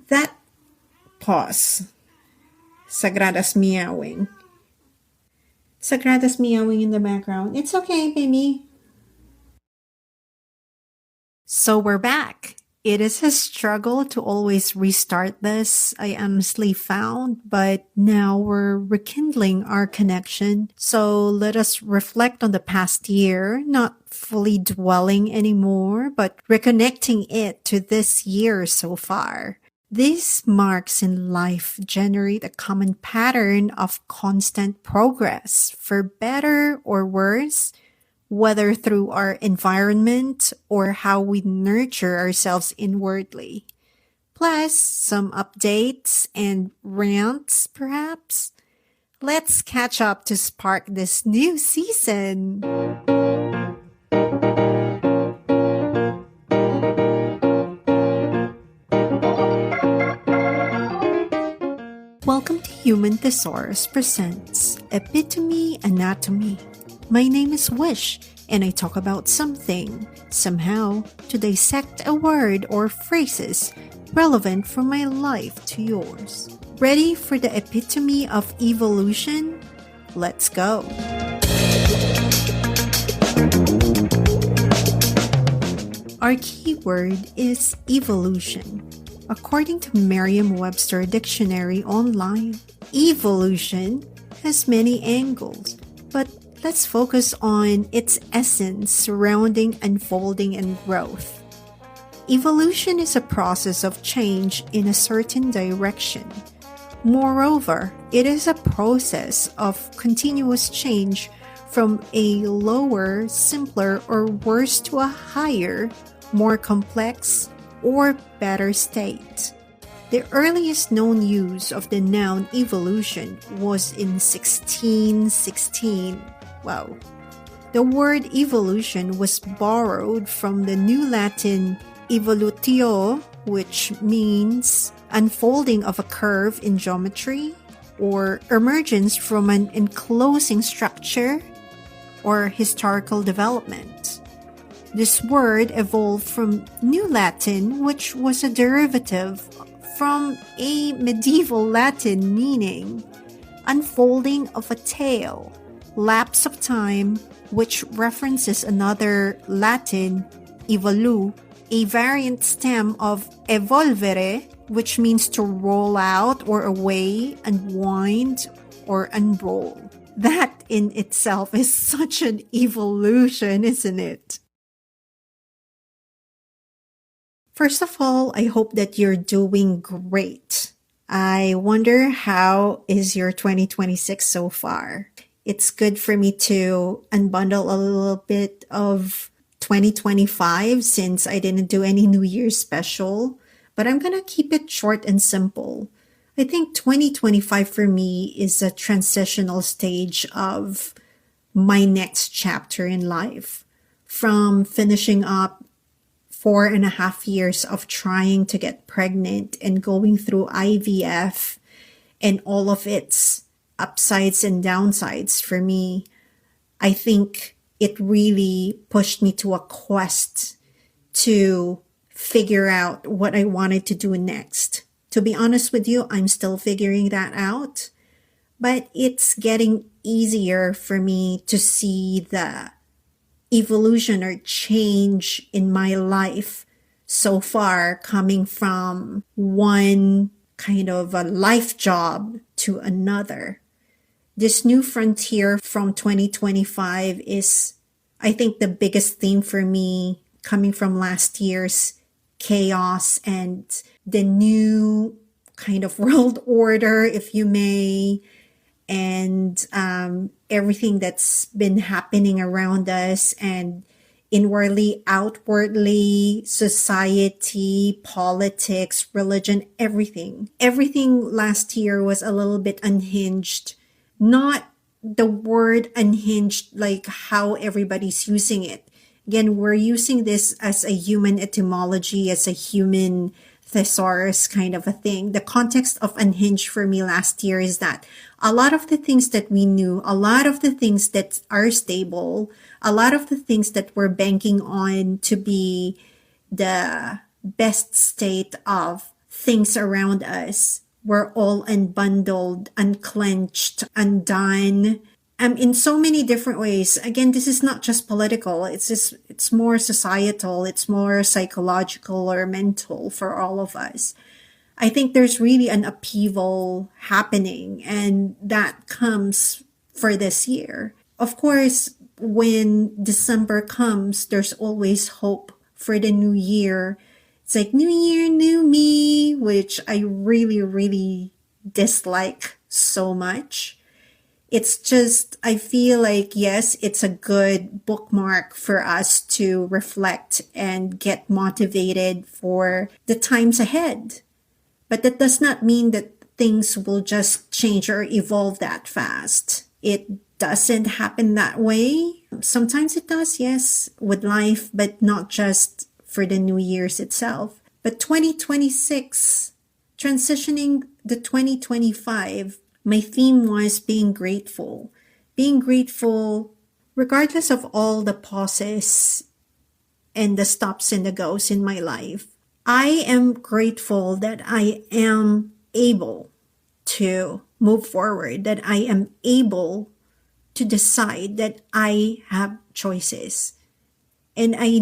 That pause, Sagrada's meowing. Sagrada's meowing in the background. It's okay, baby. So we're back. It is a struggle to always restart this, I honestly found, but now we're rekindling our connection. So let us reflect on the past year, not fully dwelling anymore, but reconnecting it to this year so far. These marks in life generate a common pattern of constant progress, for better or worse, whether through our environment or how we nurture ourselves inwardly. Plus, some updates and rants, perhaps. Let's catch up to spark this new season. Welcome to Human Thesaurus Presents Epitome Anatomy. My name is Wish, and I talk about something, somehow, to dissect a word or phrases relevant from my life to yours. Ready for the epitome of evolution? Let's go. Our keyword is evolution. According to Merriam-Webster Dictionary Online, evolution has many angles, but let's focus on its essence surrounding unfolding and growth. Evolution is a process of change in a certain direction. Moreover, it is a process of continuous change from a lower, simpler, or worse to a higher, more complex, or better state. The earliest known use of the noun evolution was in 1616. Wow. The word evolution was borrowed from the New Latin evolutio, which means unfolding of a curve in geometry or emergence from an enclosing structure or historical development. This word evolved from New Latin, which was a derivative from a medieval Latin meaning unfolding of a tale, lapse of time, which references another Latin evolu, a variant stem of evolvere, which means to roll out or away, unwind, or unroll. That in itself is such an evolution, isn't it? First of all, I hope that you're doing great. I wonder how is your 2026 so far? It's good for me to unbundle a little bit of 2025 since I didn't do any New Year's special, but I'm going to keep it short and simple. I think 2025 for me is a transitional stage of my next chapter in life. From finishing up 4.5 years of trying to get pregnant and going through IVF and all of its upsides and downsides for me, I think it really pushed me to a quest to figure out what I wanted to do next. To be honest with you, I'm still figuring that out, but it's getting easier for me to see the evolution or change in my life so far, coming from one kind of a life job to another. This new frontier from 2025 is, I think, the biggest theme for me coming from last year's chaos and the new kind of world order, if you may, and everything that's been happening around us and inwardly, outwardly, society, politics, religion, everything. Everything last year was a little bit unhinged. Not the word unhinged like how everybody's using it. Again, we're using this as a human etymology, as a human thesaurus kind of a thing. The context of unhinged for me last year is that a lot of the things that we knew, a lot of the things that are stable, a lot of the things that we're banking on to be the best state of things around us were all unbundled, unclenched, undone. In so many different ways. Again, this is not just political. It's more societal. It's more psychological or mental for all of us. I think there's really an upheaval happening, and that comes for this year. Of course, when December comes, there's always hope for the new year. It's like new year, new me, which I really, really dislike so much. It's just, I feel like, yes, it's a good bookmark for us to reflect and get motivated for the times ahead. But that does not mean that things will just change or evolve that fast. It doesn't happen that way. Sometimes it does, yes, with life, but not just for the New Year's itself. But 2026, transitioning the 2025, my theme was being grateful. Being grateful regardless of all the pauses and the stops and the goes in my life. I am grateful that I am able to move forward, that I am able to decide that I have choices. And I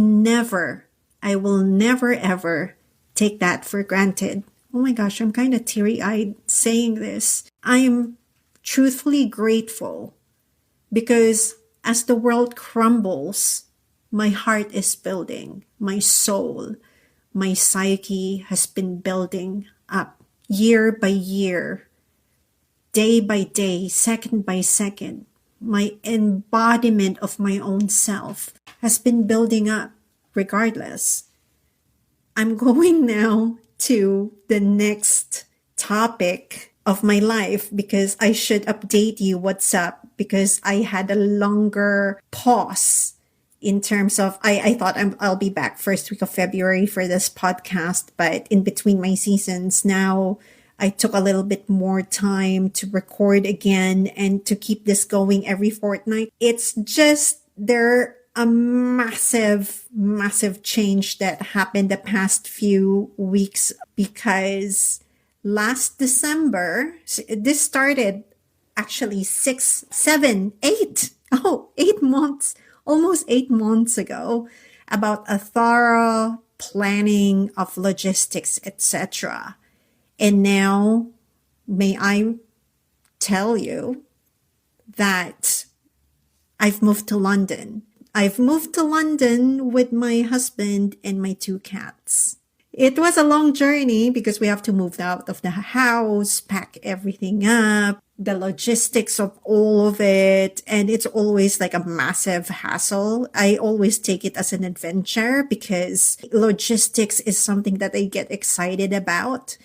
will never ever take that for granted. Oh my gosh, I'm kind of teary eyed saying this. I am truthfully grateful because as the world crumbles, my heart is building, my soul, my psyche has been building up year by year, day by day, second by second. My embodiment of my own self has been building up regardless. I'm going now to the next topic of my life because I should update you what's up because I had a longer pause in terms of I thought I'll be back first week of February for this podcast, but in between my seasons now I took a little bit more time to record again and to keep this going every fortnight. It's just there a massive, massive change that happened the past few weeks because last December, this started actually 6, 7, 8, 8 months, almost 8 months ago, about a thorough planning of logistics, etc. And now, may I tell you that I've moved to London. I've moved to London with my husband and my 2 cats. It was a long journey because we have to move out of the house, pack everything up, the logistics of all of it. And it's always like a massive hassle. I always take it as an adventure because logistics is something that I get excited about.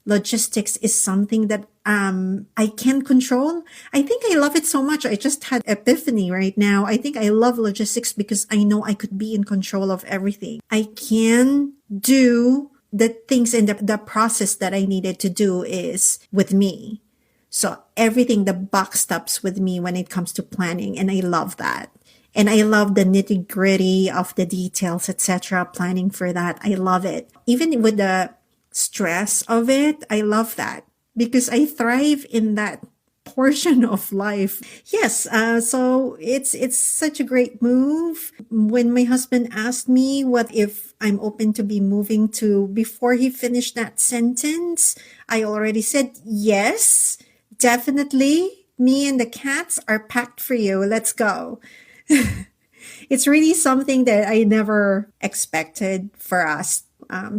Logistics is something that I can control. I think I love it so much. I just had epiphany right now. I think I love logistics because I know I could be in control of everything. I can do the things and the process that I needed to do is with me. So everything, the buck stops with me when it comes to planning. And I love that. And I love the nitty gritty of the details, etc. Planning for that. I love it. Even with the stress of it, I love that because I thrive in that portion of life. Yes, so it's such a great move. When my husband asked me what if I'm open to be moving to, before he finished that sentence, I already said yes, definitely. Me and the cats are packed for you. Let's go. It's really something that I never expected for us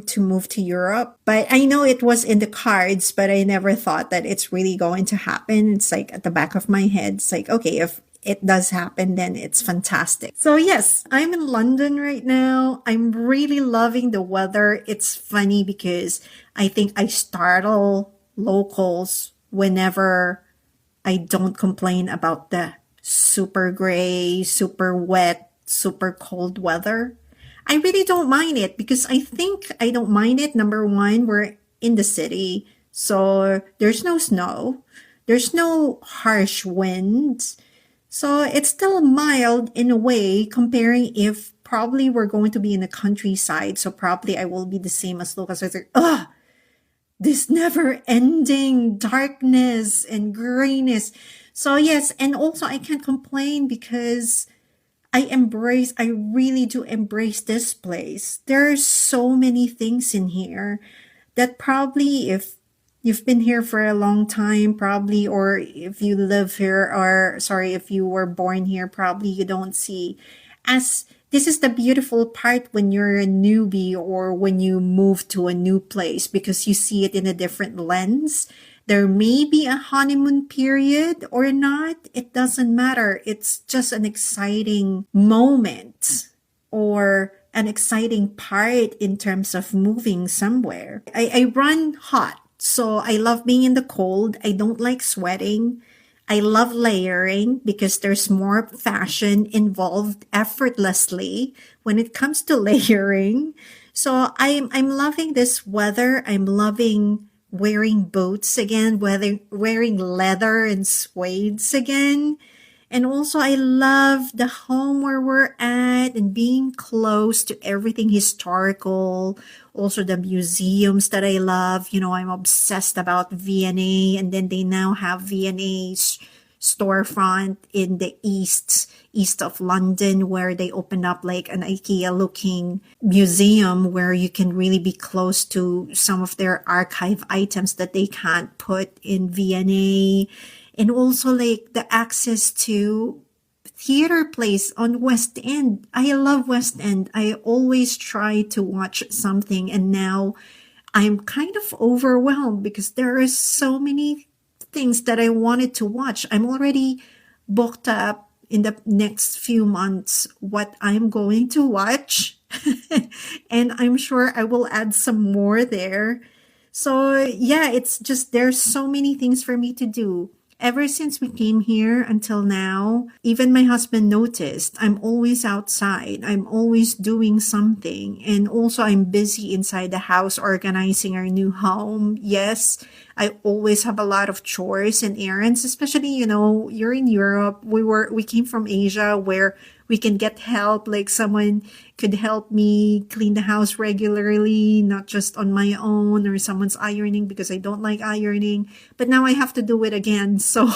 to move to Europe. But I know it was in the cards, but I never thought that it's really going to happen. It's like at the back of my head, it's like, okay, if it does happen, then it's fantastic. So yes, I'm in London right now. I'm really loving the weather. It's funny because I think I startle locals whenever I don't complain about the super gray, super wet, super cold weather. I really don't mind it because I think I don't mind it. Number one, we're in the city, so there's no snow. There's no harsh winds. So it's still mild in a way comparing if probably we're going to be in the countryside. So probably I will be the same as locals. So it's like, ugh, this never ending darkness and grayness. So, yes, and also I can't complain because I really do embrace this place. There are so many things in here that probably if you've been here for a long time, probably, or if you live here, or sorry, if you were born here, probably you don't see. As this is the beautiful part when you're a newbie or when you move to a new place because you see it in a different lens. There may be a honeymoon period or not. It doesn't matter. It's just an exciting moment or an exciting part in terms of moving somewhere. I run hot, so I love being in the cold. I don't like sweating. I love layering because there's more fashion involved effortlessly when it comes to layering. So I'm loving this weather. I'm loving wearing boots again, wearing leather and suedes again. And also, I love the home where we're at and being close to everything historical. Also, the museums that I love. You know, I'm obsessed about V&A, and then they now have V&A's storefront in the east of London, where they opened up like an IKEA looking museum where you can really be close to some of their archive items that they can't put in V&A. And also like the access to theater place on West End. I love West End. I always try to watch something, and now I'm kind of overwhelmed because there are so many things that I wanted to watch. I'm already booked up in the next few months what I'm going to watch. And I'm sure I will add some more there. So, yeah, it's just there's so many things for me to do. Ever since we came here until now, even my husband noticed I'm always outside. I'm always doing something. And also, I'm busy inside the house organizing our new home. Yes, I always have a lot of chores and errands, especially, you know, you're in Europe. We came from Asia where we can get help, like someone could help me clean the house regularly, not just on my own, or someone's ironing because I don't like ironing. But now I have to do it again. So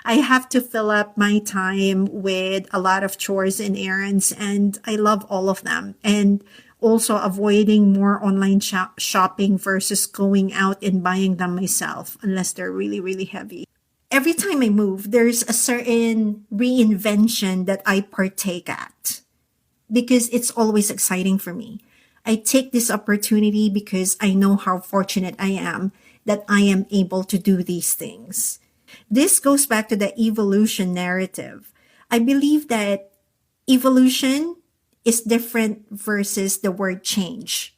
I have to fill up my time with a lot of chores and errands, and I love all of them. And also avoiding more online shopping versus going out and buying them myself, unless they're really, really heavy. Every time I move, there's a certain reinvention that I partake at because it's always exciting for me. I take this opportunity because I know how fortunate I am that I am able to do these things. This goes back to the evolution narrative. I believe that evolution is different versus the word change.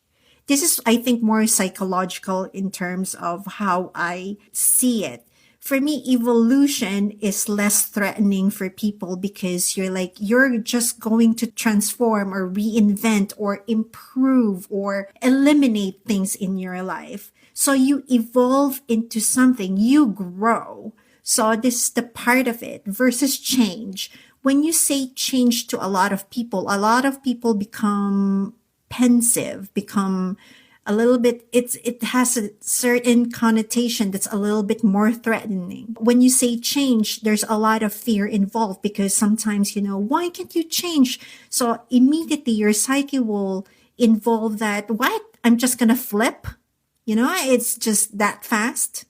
This is, I think, more psychological in terms of how I see it. For me, evolution is less threatening for people because you're just going to transform or reinvent or improve or eliminate things in your life. So you evolve into something, you grow. So this is the part of it versus change. When you say change to a lot of people become pensive, become a little bit, it has a certain connotation that's a little bit more threatening. When you say change, there's a lot of fear involved because sometimes, you know, why can't you change? So immediately your psyche will involve that, what? I'm just going to flip? You know, it's just that fast.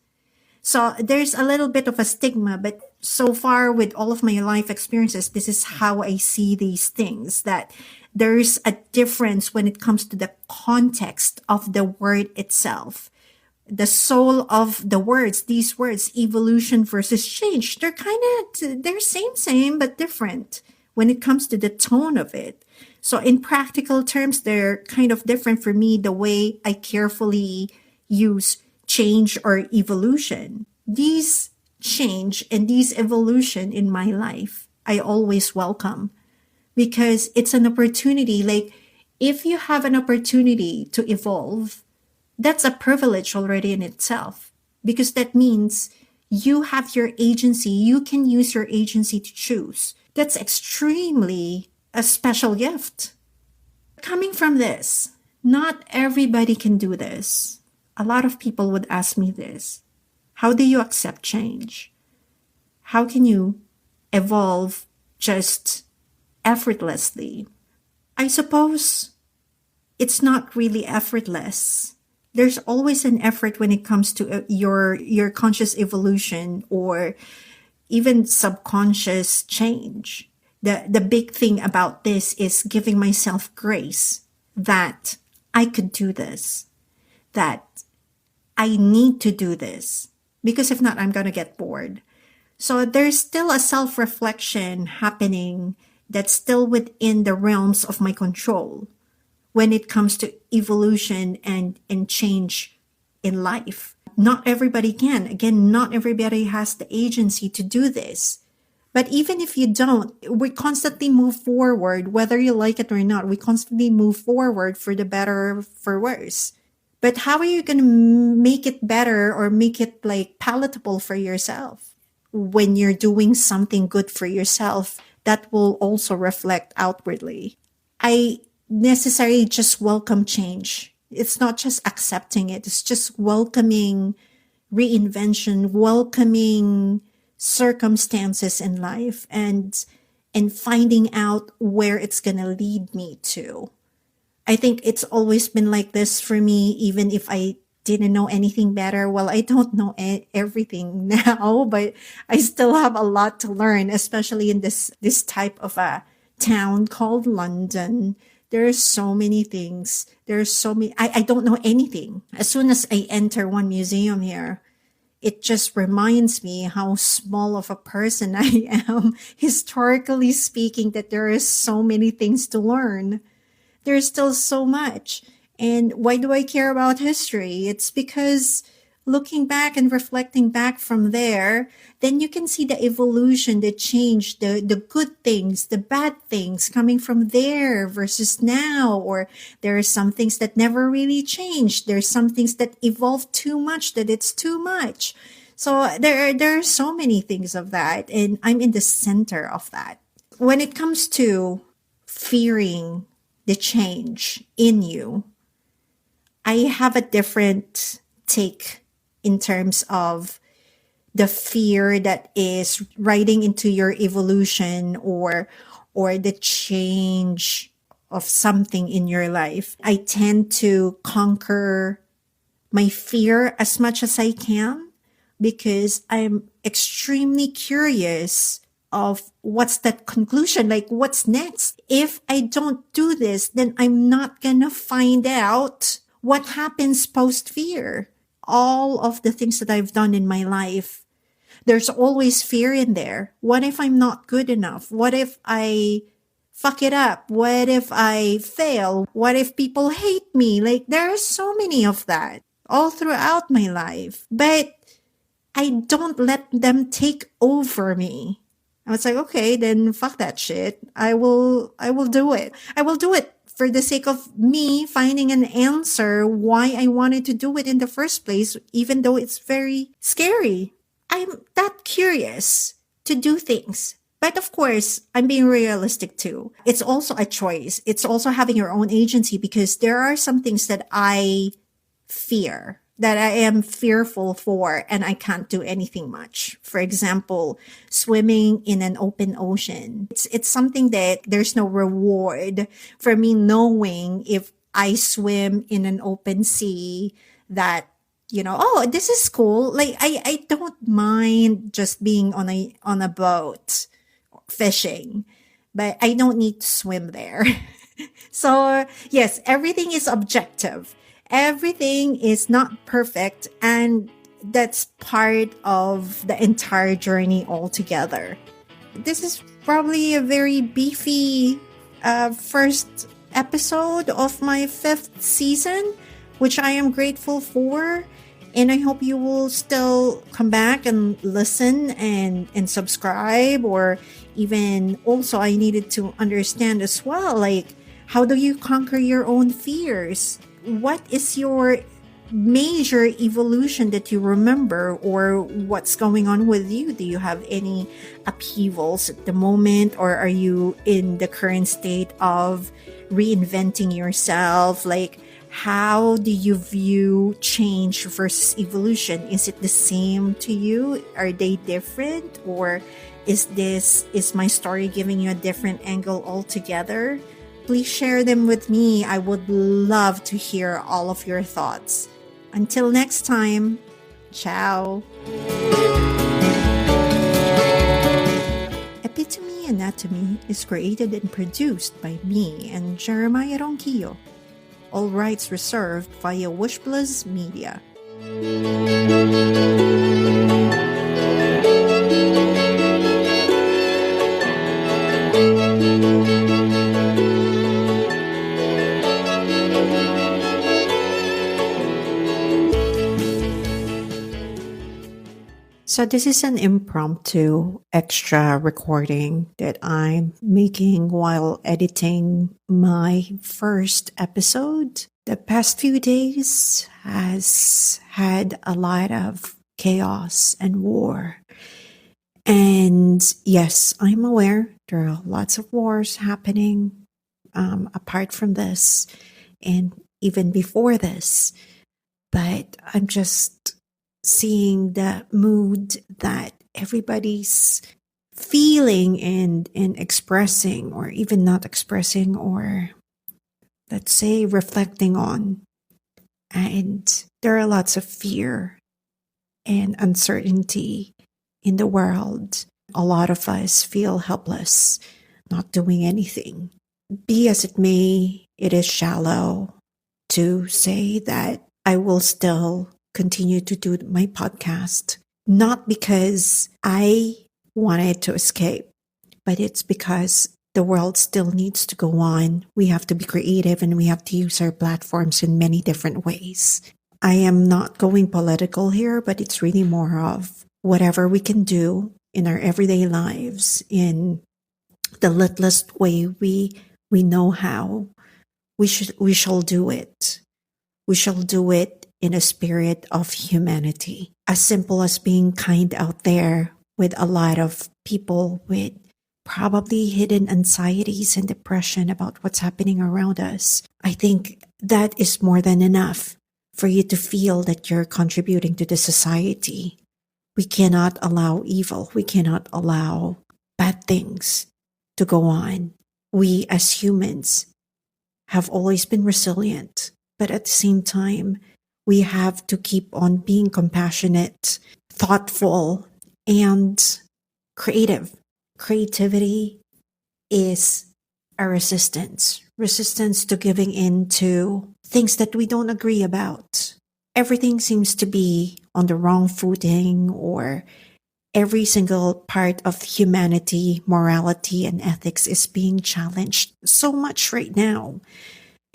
So there's a little bit of a stigma, but so far with all of my life experiences, this is how I see these things, that there's a difference when it comes to the context of the word itself. The soul of the words, these words, evolution versus change, they're same, but different when it comes to the tone of it. So in practical terms, they're kind of different for me, the way I carefully use change or evolution. These change and these evolution in my life, I always welcome because it's an opportunity. Like if you have an opportunity to evolve, that's a privilege already in itself because that means you have your agency. You can use your agency to choose. That's extremely a special gift. Coming from this, not everybody can do this. a lot of people would ask me this. How do you accept change? How can you evolve just effortlessly? I suppose it's not really effortless. There's always an effort when it comes to your conscious evolution or even subconscious change. The big thing about this is giving myself grace that I could do this, that I need to do this, because if not, I'm going to get bored. So there's still a self-reflection happening that's still within the realms of my control when it comes to evolution and change in life. Not everybody can. Again, not everybody has the agency to do this. But even if you don't, we constantly move forward, whether you like it or not. We constantly move forward for the better or for worse. But how are you going to make it better or make it like palatable for yourself? When you're doing something good for yourself, that will also reflect outwardly. I necessarily just welcome change. It's not just accepting it. It's just welcoming reinvention, welcoming circumstances in life and finding out where it's going to lead me to. I think it's always been like this for me, even if I didn't know anything better. Well, I don't know everything now, but I still have a lot to learn, especially in this type of a town called London. There are so many things. There's so many. I don't know anything. As soon as I enter one museum here, it just reminds me how small of a person I am, historically speaking, that there is so many things to learn. There's still so much. And why do I care about history? It's because looking back and reflecting back from there, then you can see the evolution, the change, the good things, the bad things coming from there versus now. Or there are some things that never really changed. There's some things that evolved too much, that it's too much. So there are so many things of that. And I'm in the center of that. When it comes to fearing the change in you, I have a different take in terms of the fear that is riding into your evolution or the change of something in your life. I tend to conquer my fear as much as I can because I'm extremely curious of what's that conclusion, like what's next. If I don't do this, then I'm not gonna find out what happens post-fear. All of the things that I've done in my life, there's always fear in there. What if I'm not good enough? What if I fuck it up? What if I fail? What if people hate me? Like there are so many of that all throughout my life, but I don't let them take over me. I was like, okay, then fuck that shit. I will do it. I will do it for the sake of me finding an answer why I wanted to do it in the first place, even though it's very scary. I'm that curious to do things. But of course, I'm being realistic too. It's also a choice. It's also having your own agency because there are some things that I fear, that I am fearful for, and I can't do anything much. For example, swimming in an open ocean. It's something that there's no reward for me knowing if I swim in an open sea that, oh, this is cool. Like I don't mind just being on a boat fishing, but I don't need to swim there. So yes, everything is objective. Everything is not perfect, and that's part of the entire journey altogether. This is probably a very beefy first episode of my 5th season, which I am grateful for. And I hope you will still come back and listen and subscribe, or even also I needed to understand as well, like, how do you conquer your own fears? What is your major evolution that you remember, or what's going on with you? Do you have any upheavals at the moment, or are you in the current state of reinventing yourself? Like, How do you view change versus evolution? Is it the same to you? Are they different? Or is my story giving you a different angle altogether? Please share them with me. I would love to hear all of your thoughts. Until next time, ciao. Epitome Anatomy is created and produced by me and Jeremiah Ronquillo. All rights reserved via Wishblaz Media. So, this is an impromptu extra recording that I'm making while editing my first episode. The past few days has had a lot of chaos and war. And yes, I'm aware there are lots of wars happening apart from this and even before this. But I'm just seeing the mood that everybody's feeling and expressing, or even not expressing, or let's say reflecting on. And there are lots of fear and uncertainty in the world. A lot of us feel helpless, not doing anything. Be as it may, it is shallow to say that I will still continue to do my podcast, not because I wanted to escape, but it's because the world still needs to go on. We have to be creative and we have to use our platforms in many different ways. I am not going political here, but it's really more of whatever we can do in our everyday lives in the littlest way we know how. We shall do it. We shall do it in a spirit of humanity. As simple as being kind out there with a lot of people with probably hidden anxieties and depression about what's happening around us. I think that is more than enough for you to feel that you're contributing to the society. We cannot allow evil. We cannot allow bad things to go on. We as humans have always been resilient, but at the same time, we have to keep on being compassionate, thoughtful, and creative. Creativity is a resistance to giving in to things that we don't agree about. Everything seems to be on the wrong footing, or every single part of humanity, morality, and ethics is being challenged so much right now.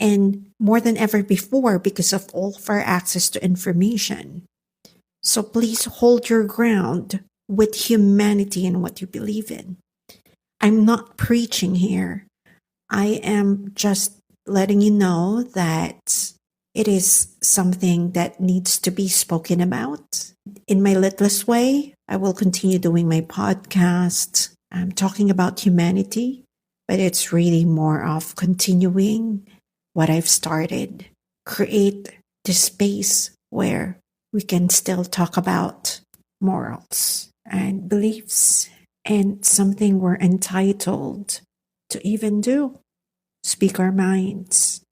And more than ever before, because of all of our access to information. So please hold your ground with humanity and what you believe in. I'm not preaching here. I am just letting you know that it is something that needs to be spoken about. In my littlest way, I will continue doing my podcast. I'm talking about humanity, but it's really more of continuing what I've started. Create the space where we can still talk about morals and beliefs and something we're entitled to even do. Speak our minds.